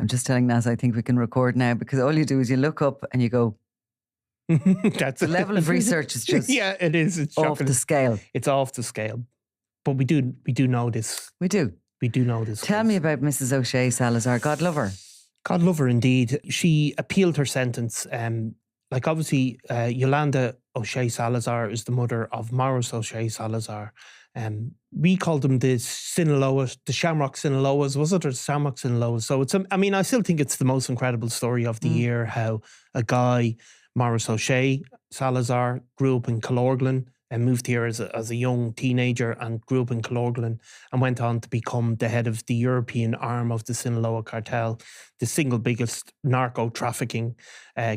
I'm just telling Naz, I think we can record now, because all you do is you look up and you go, That's the level of research is just yeah, it is. It's off shocking. the scale. It's off the scale. But we do know this. We do. We do know this. Tell me about Mrs. O'Shea Salazar. God love her. God love her indeed. She appealed her sentence. Obviously, Yolanda O'Shea Salazar is the mother of Morris O'Shea Salazar. We called them the Sinaloa, the Shamrock Sinaloas, was it? Or the Shamrock Sinaloas. So I still think it's the most incredible story of the year, how a guy, Morris O'Shea Salazar, grew up in Kilorglin and moved here as a young teenager and grew up in Kilorglin and went on to become the head of the European arm of the Sinaloa Cartel, the single biggest narco-trafficking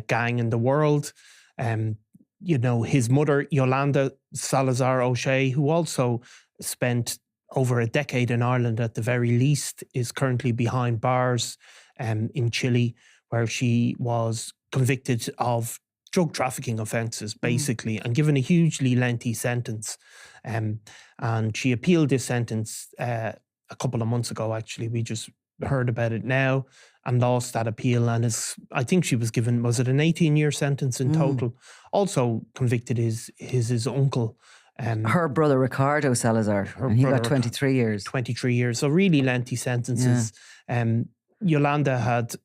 gang in the world. His mother, Yolanda Salazar O'Shea, who also spent over a decade in Ireland at the very least, is currently behind bars in Chile, where she was convicted of drug trafficking offences, basically, and given a hugely lengthy sentence. And she appealed this sentence a couple of months ago, actually. We just heard about it now and lost that appeal. And I think she was given, was it an 18-year sentence in total? Also convicted his uncle. Her brother, Ricardo Salazar, and he got 23 years. 23 years. So really lengthy sentences. Yeah. Yolanda had...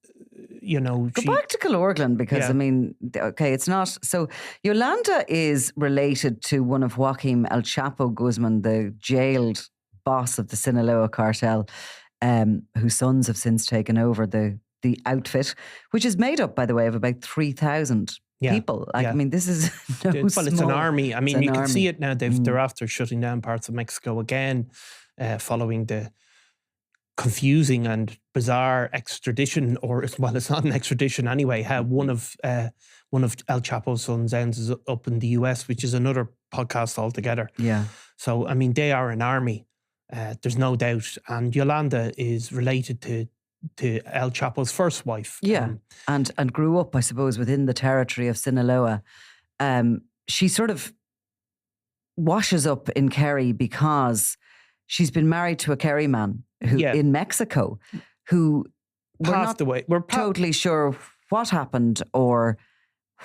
Go back to Kilorglin, because it's not. So Yolanda is related to one of Joachim El Chapo Guzman, the jailed boss of the Sinaloa Cartel, whose sons have since taken over the outfit, which is made up, by the way, of about 3,000 people. This is it's an army. You can see it now. They're after shutting down parts of Mexico again, following the confusing and bizarre extradition, it's not an extradition anyway, how one of El Chapo's sons ends up in the US, which is another podcast altogether. Yeah. So, they are an army. There's no doubt. And Yolanda is related to El Chapo's first wife. Yeah. And grew up, I suppose, within the territory of Sinaloa. She sort of washes up in Kerry because she's been married to a Kerry man in Mexico, who we're totally sure what happened or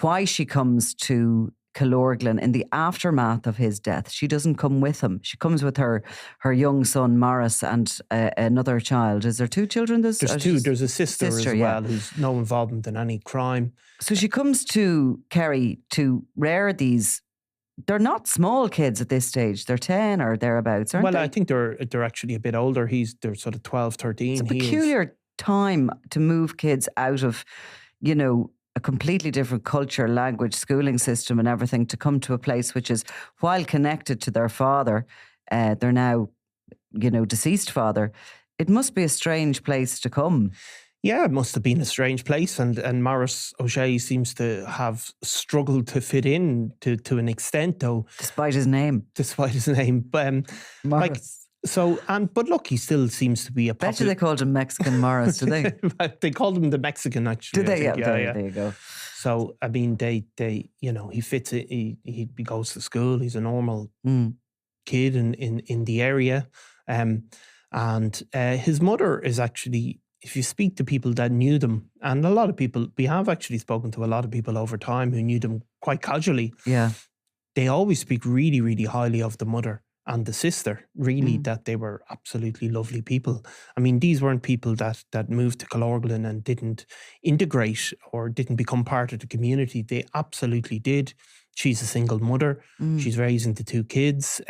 why she comes to Kilorglin in the aftermath of his death. She doesn't come with him. She comes with her young son, Morris, and another child. Is there two children? There's two. There's a sister as well, who's no involvement in any crime. So she comes to Kerry to rear these. They're not small kids at this stage. They're 10 or thereabouts, aren't they? Well, I think they're actually a bit older. They're sort of 12, 13. It's a peculiar time to move kids out of, a completely different culture, language, schooling system and everything, to come to a place which is, while connected to their father, their now, deceased father, it must be a strange place to come. Yeah, it must have been a strange place, and Morris O'Shea seems to have struggled to fit in to an extent, though. Despite his name. Morris. But look, he still seems to be a popular... Bet you they called him Mexican Morris, do they? They called him the Mexican, actually. Did they? Yeah, there you go. So, they he fits it. He goes to school. He's a normal kid in the area. And his mother is actually... If you speak to people that knew them, and a lot of people, we have actually spoken to a lot of people over time who knew them quite casually. Yeah. They always speak really, really highly of the mother and the sister, really, that they were absolutely lovely people. These weren't people that moved to Kilorglin and didn't integrate or didn't become part of the community. They absolutely did. She's a single mother. She's raising the two kids.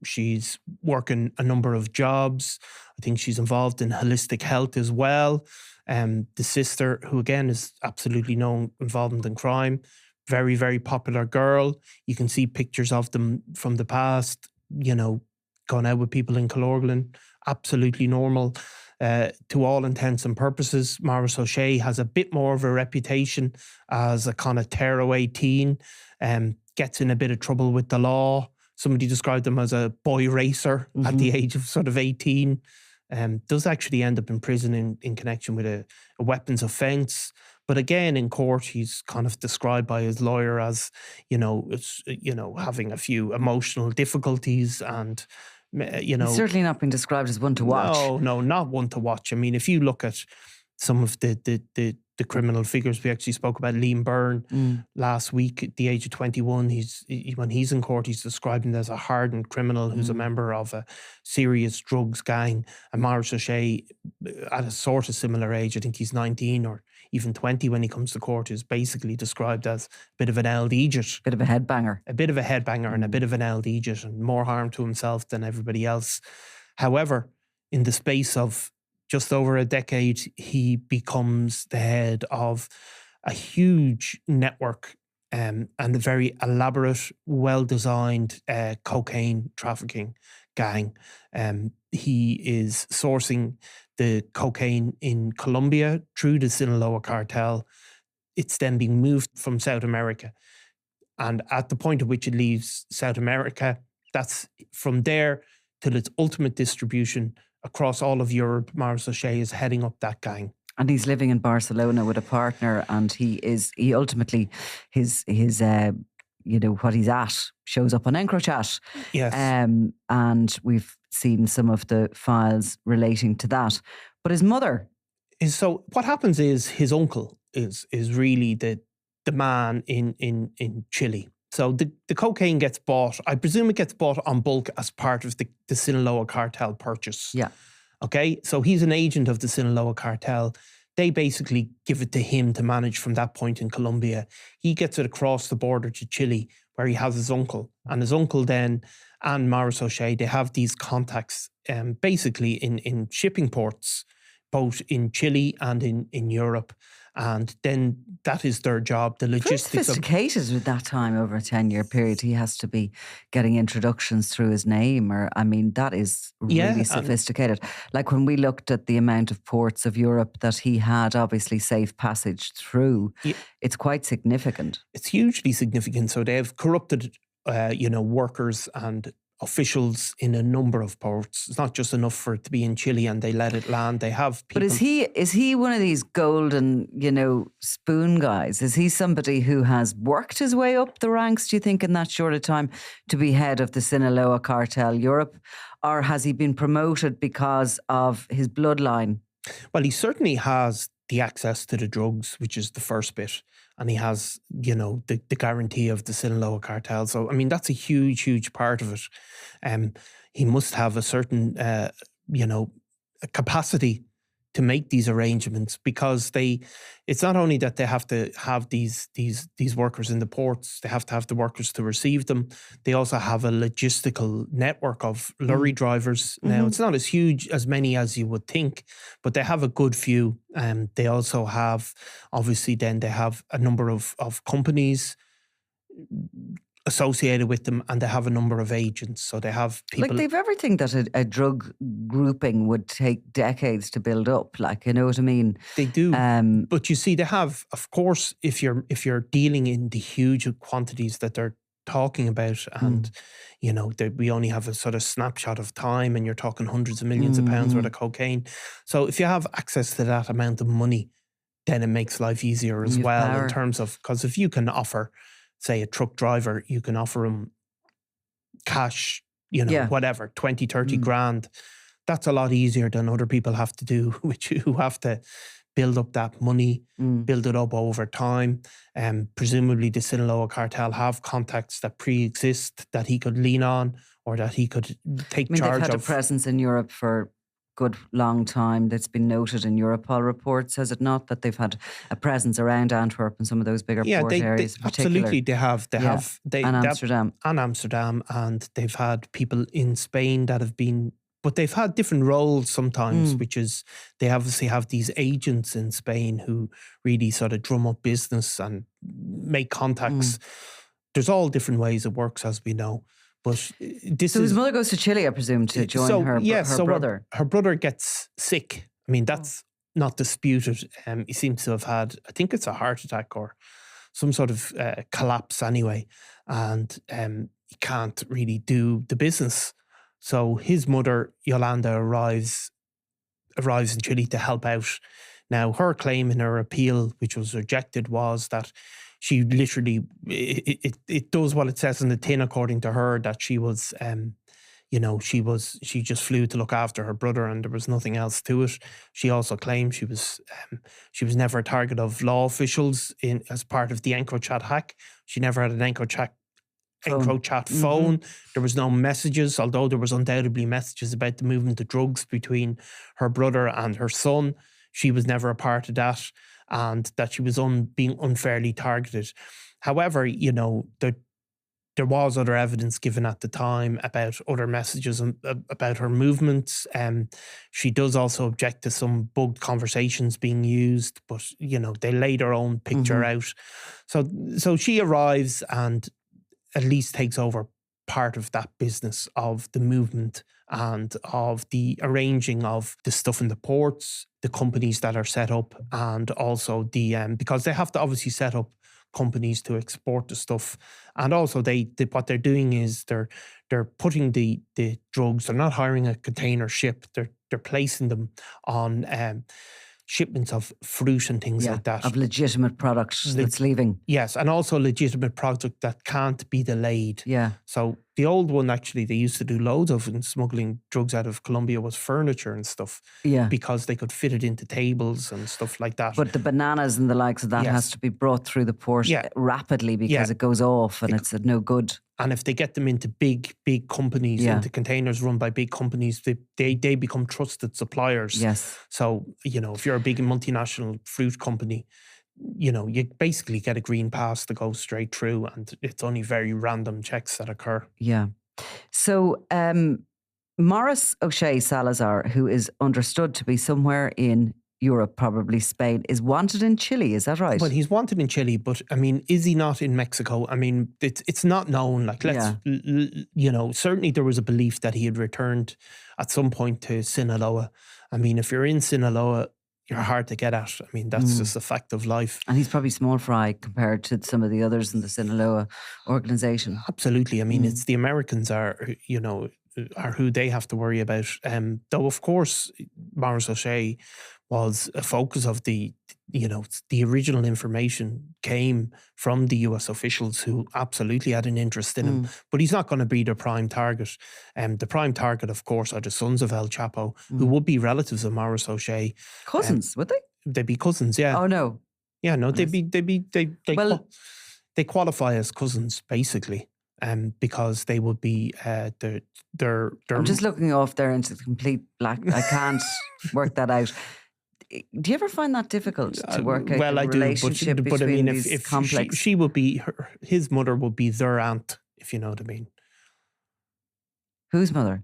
She's working a number of jobs. I think she's involved in holistic health as well. The sister, who again is absolutely no involvement in crime, very, very popular girl. You can see pictures of them from the past, gone out with people in Kilorglin, absolutely normal. To all intents and purposes, Morris O'Shea has a bit more of a reputation as a kind of tearaway teen, gets in a bit of trouble with the law. Somebody described him as a boy racer at the age of sort of 18. Does actually end up in prison in connection with a weapons offence. But again, in court, he's kind of described by his lawyer as, having a few emotional difficulties and... He's certainly not been described as one to watch. No, not one to watch. If you look at some of the criminal figures. We actually spoke about Liam Byrne last week at the age of 21. When he's in court, he's described him as a hardened criminal who's a member of a serious drugs gang. And Morris O'Shea, at a sort of similar age, I think he's 19 or even 20 when he comes to court, is basically described as a bit of an old Egypt. Bit of a headbanger. A bit of a headbanger and a bit of an old Egypt, and more harm to himself than everybody else. However, in the space of just over a decade, he becomes the head of a huge network and a very elaborate, well-designed cocaine trafficking gang. He is sourcing the cocaine in Colombia through the Sinaloa Cartel. It's then being moved from South America. And at the point at which it leaves South America, that's from there till its ultimate distribution across all of Europe. Morris O'Shea is heading up that gang. And he's living in Barcelona with a partner, and he ultimately, his what he's at shows up on EncroChat. Yes. And we've seen some of the files relating to that. But his mother... So what happens is his uncle is really the man in Chile. So the cocaine gets bought. I presume it gets bought on bulk as part of the Sinaloa Cartel purchase. Yeah. Okay, so he's an agent of the Sinaloa Cartel. They basically give it to him to manage from that point in Colombia. He gets it across the border to Chile, where he has his uncle. And his uncle then, and Morris O'Shea, they have these contacts basically in shipping ports, both in Chile and in Europe. And then that is their job, the logistics. Very sophisticated with that time over a 10-year period. He has to be getting introductions through his name, that is really sophisticated. Like when we looked at the amount of ports of Europe that he had obviously safe passage through, it's quite significant. It's hugely significant. So they've corrupted, workers and officials in a number of ports. It's not just enough for it to be in Chile and they let it land. They have people. But is he one of these golden, spoon guys? Is he somebody who has worked his way up the ranks, do you think, in that short a time to be head of the Sinaloa Cartel Europe? Or has he been promoted because of his bloodline? Well, he certainly has the access to the drugs, which is the first bit. And he has, the guarantee of the Sinaloa Cartel. So, that's a huge, huge part of it. He must have a certain, a capacity to make these arrangements, because it's not only that they have to have these workers in the ports, they have to have the workers to receive them. They also have a logistical network of lorry drivers. Now, it's not as huge as many as you would think, but they have a good few. They also have, obviously, then they have a number of companies associated with them, and they have a number of agents. So they have people... Like, they've everything that a drug grouping would take decades to build up, like, you know what I mean? They do. But you see, they have, of course, if you're dealing in the huge quantities that they're talking about, and, we only have a sort of snapshot of time, and you're talking hundreds of millions of pounds worth of cocaine. So if you have access to that amount of money, then it makes life easier as well, power. In terms of, because if you can offer, say, a truck driver, you can offer him cash, whatever, 20, 30 grand. That's a lot easier than other people have to do, who have to build up that money, build it up over time. Presumably the Sinaloa Cartel have contacts that pre-exist that he could lean on, or that he could take charge of. They've had a presence in Europe for good long time that's been noted in Europol reports, has it not, that they've had a presence around Antwerp and some of those bigger port areas in particular? Absolutely, they have. And Amsterdam. And they've had people in Spain that have been, but they've had different roles sometimes, which is, they obviously have these agents in Spain who really sort of drum up business and make contacts. There's all different ways it works, as we know. But his mother goes to Chile, I presume, to join her brother. Her brother gets sick. That's not disputed. He seems to have had, I think it's a heart attack or some sort of collapse anyway. And he can't really do the business. So his mother, Yolanda, arrives in Chile to help out. Now, her claim in her appeal, which was rejected, was that she literally, it does what it says in the tin, according to her, that she was, she just flew to look after her brother, and there was nothing else to it. She also claimed she was never a target of law officials as part of the EncroChat hack. She never had an EncroChat phone. There was no messages, although there was undoubtedly messages about the movement of drugs between her brother and her son. She was never a part of that, and that she was being unfairly targeted. However, there was other evidence given at the time about other messages and about her movements. She does also object to some bugged conversations being used, but they laid her own picture out. So she arrives and at least takes over part of that business of the movement and of the arranging of the stuff in the ports, the companies that are set up, and also the because they have to obviously set up companies to export the stuff, and also what they're doing is they're putting the drugs. They're not hiring a container ship. They're placing them on shipments of fruit and things like that, of legitimate products that's leaving. Yes, and also legitimate product that can't be delayed. Yeah. So the old one, actually, they used to do loads of in smuggling drugs out of Colombia was furniture and stuff. Yeah. Because they could fit it into tables and stuff like that. But the bananas and the likes of that has to be brought through the port rapidly because it goes off and it's no good. And if they get them into big companies, into containers run by big companies, they become trusted suppliers. Yes. So, if you're a big multinational fruit company, you basically get a green pass to go straight through, and it's only very random checks that occur. Yeah. So Morris O'Shea Salazar, who is understood to be somewhere in Europe, probably Spain, is wanted in Chile. Is that right? Well, he's wanted in Chile, but I mean, is he not in Mexico? I mean, it's not known. Like, certainly there was a belief that he had returned at some point to Sinaloa. I mean, if you're in Sinaloa, you're hard to get at. I mean, that's just a fact of life. And he's probably small fry compared to some of the others in the Sinaloa organization. Absolutely. I mean, it's the Americans are who they have to worry about. Though, of course, Morris O'Shea was a focus of the original information came from the US officials who absolutely had an interest in him, but he's not going to be their prime target. The prime target, of course, are the sons of El Chapo, who would be relatives of Morris O'Shea. Cousins, would they? They'd be cousins, yeah. Oh, no. Yeah, no, they qualify as cousins, basically. Because they would be they're I'm just looking off there into the complete black. I can't work that out. Do you ever find that difficult to work out the relationship but I mean, if complex? She would be his mother would be their aunt, if you know what I mean. Whose mother?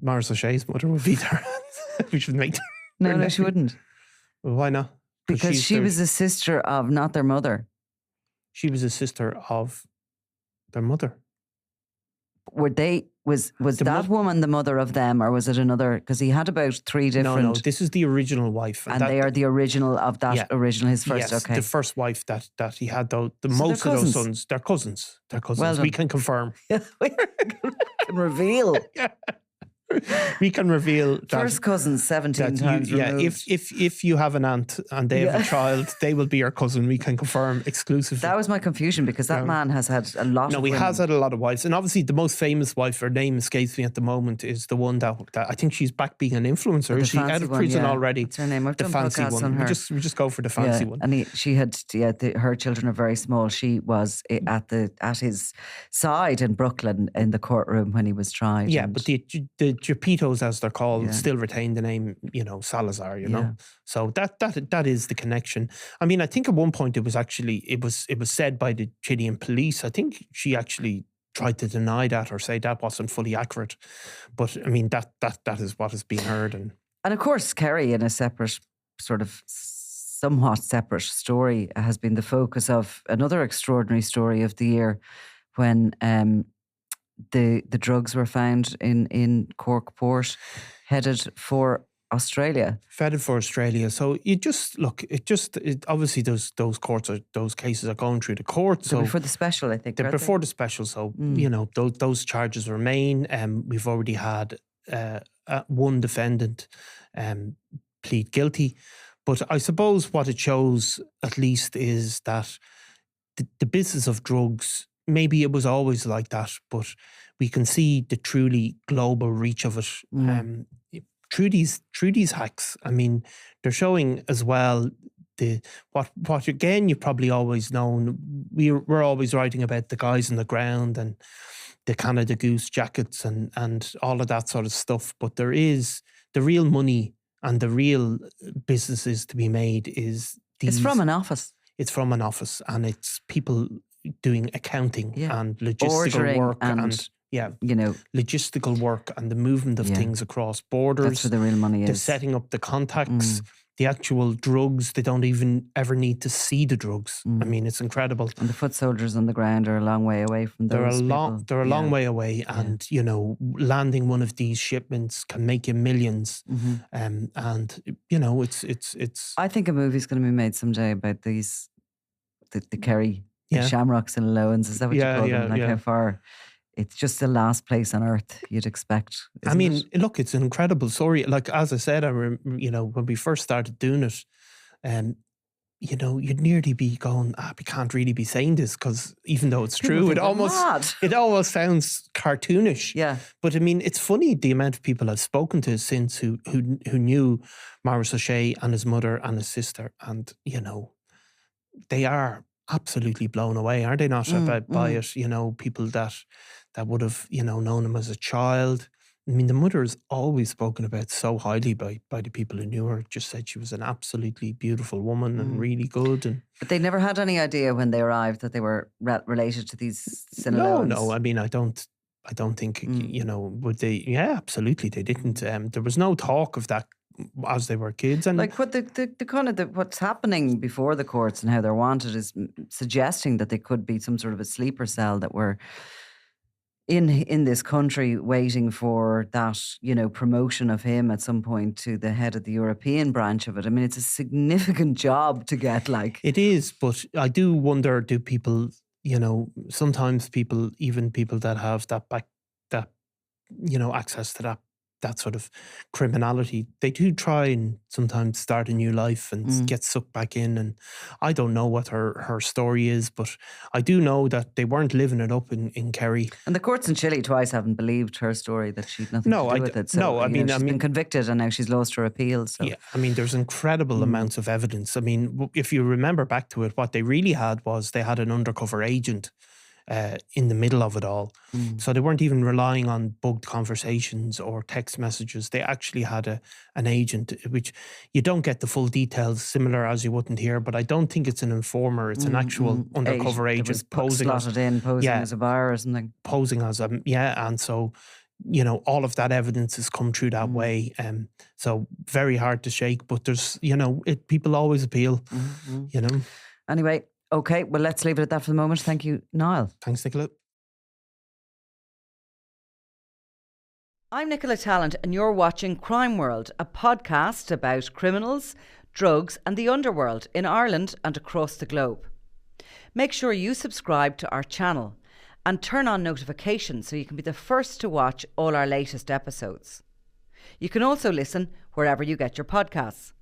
Morris O'Shea's mother would be their aunt. We should make no, she wouldn't. Well, why not? Because she was a sister of not their mother. She was a sister of their mother. Were they? Was that woman the mother of them, or was it another? Because he had about 3 different. No, this is the original wife, and they are the original of that original. His first, yes, okay, the first wife that he had. Though most of those sons, they're cousins. They're cousins. Well, we can confirm. We can reveal. We can reveal that first cousins 17 times removed. If you have an aunt and they have a child, they will be your cousin. We can confirm exclusively. That was my confusion, because that man has had a lot. No, he has had a lot of wives, and obviously the most famous wife, her name escapes me at the moment, is the one that I think she's back being an influencer. Is she out of prison already? What's her name? I've the done fancy podcasts one. on her. We just go for the fancy one. And she had her children are very small. She was at his side in Brooklyn in the courtroom when he was tried. Yeah, but the Gepitos, as they're called, still retain the name, Salazar, So that is the connection. I mean, I think at one point it was said by the Chilean police. I think she actually tried to deny that or say that wasn't fully accurate. But I mean, that is what is being heard. And of course, Kerry, in a separate sort of somewhat separate story, has been the focus of another extraordinary story of the year, when the drugs were found in Cork Port, headed for Australia. Headed for Australia. So obviously those cases are going through the court. So before the special, I think. They're before the special. So, those charges remain. We've already had one defendant plead guilty. But I suppose what it shows, at least, is that the business of drugs, maybe it was always like that, but we can see the truly global reach of it. Through these hacks. I mean, they're showing as well what again you've probably always known. We're always writing about the guys on the ground and the Canada Goose jackets and all of that sort of stuff. But there is the real money and the real businesses to be made is these. It's from an office. It's from an office, and it's people doing accounting and logistical Ordering work and logistical work and the movement of things across borders. That's where the real money is. They're setting up the contacts, the actual drugs. They don't even ever need to see the drugs. I mean, it's incredible. And the foot soldiers on the ground are a long way away from those people. They're a long way away, and landing one of these shipments can make you millions. And it's. I think a movie's going to be made someday about these, the Kerry, the Shamrocks and Sinaloans. Is that what you call them? Like how far? It's just the last place on earth you'd expect. I mean, look, it's an incredible story. Like, as I said, when we first started doing it, you'd nearly be going, we can't really be saying this, because even though it's true, it almost sounds cartoonish. Yeah. But I mean, it's funny the amount of people I've spoken to since who knew Morris O'Shea and his mother and his sister, and they are absolutely blown away, are they not, by it? People that would have, known him as a child. I mean, the mother has always spoken about so highly by the people who knew her. Just said she was an absolutely beautiful woman and really good. But they never had any idea when they arrived that they were related to these Sinaloans. No. I mean, I don't think, would they? Yeah, absolutely, they didn't. There was no talk of that as they were kids. And like what the kind of what's happening before the courts and how they're wanted is suggesting that they could be some sort of a sleeper cell that were in this country waiting for that, promotion of him at some point to the head of the European branch of it. I mean, it's a significant job to get, like. It is, but I do wonder, do people, sometimes even people that have access to that sort of criminality, they do try and sometimes start a new life and get sucked back in. And I don't know what her story is, but I do know that they weren't living it up in Kerry. And the courts in Chile twice haven't believed her story, that she'd nothing to do with it. So, she's been convicted and now she's lost her appeal. So. Yeah, I mean, there's incredible amounts of evidence. I mean, if you remember back to it, what they really had was they had an undercover agent in the middle of it all. So they weren't even relying on bugged conversations or text messages. They actually had an agent, which you don't get the full details, similar as you wouldn't here, but I don't think it's an informer. It's an actual undercover agent posing as a buyer or something. Posing as and so, all of that evidence has come through that way. So very hard to shake, but there's, people always appeal, Anyway, okay, well, let's leave it at that for the moment. Thank you, Niall. Thanks, Nicola. I'm Nicola Tallant, and you're watching Crime World, a podcast about criminals, drugs, and the underworld in Ireland and across the globe. Make sure you subscribe to our channel and turn on notifications so you can be the first to watch all our latest episodes. You can also listen wherever you get your podcasts.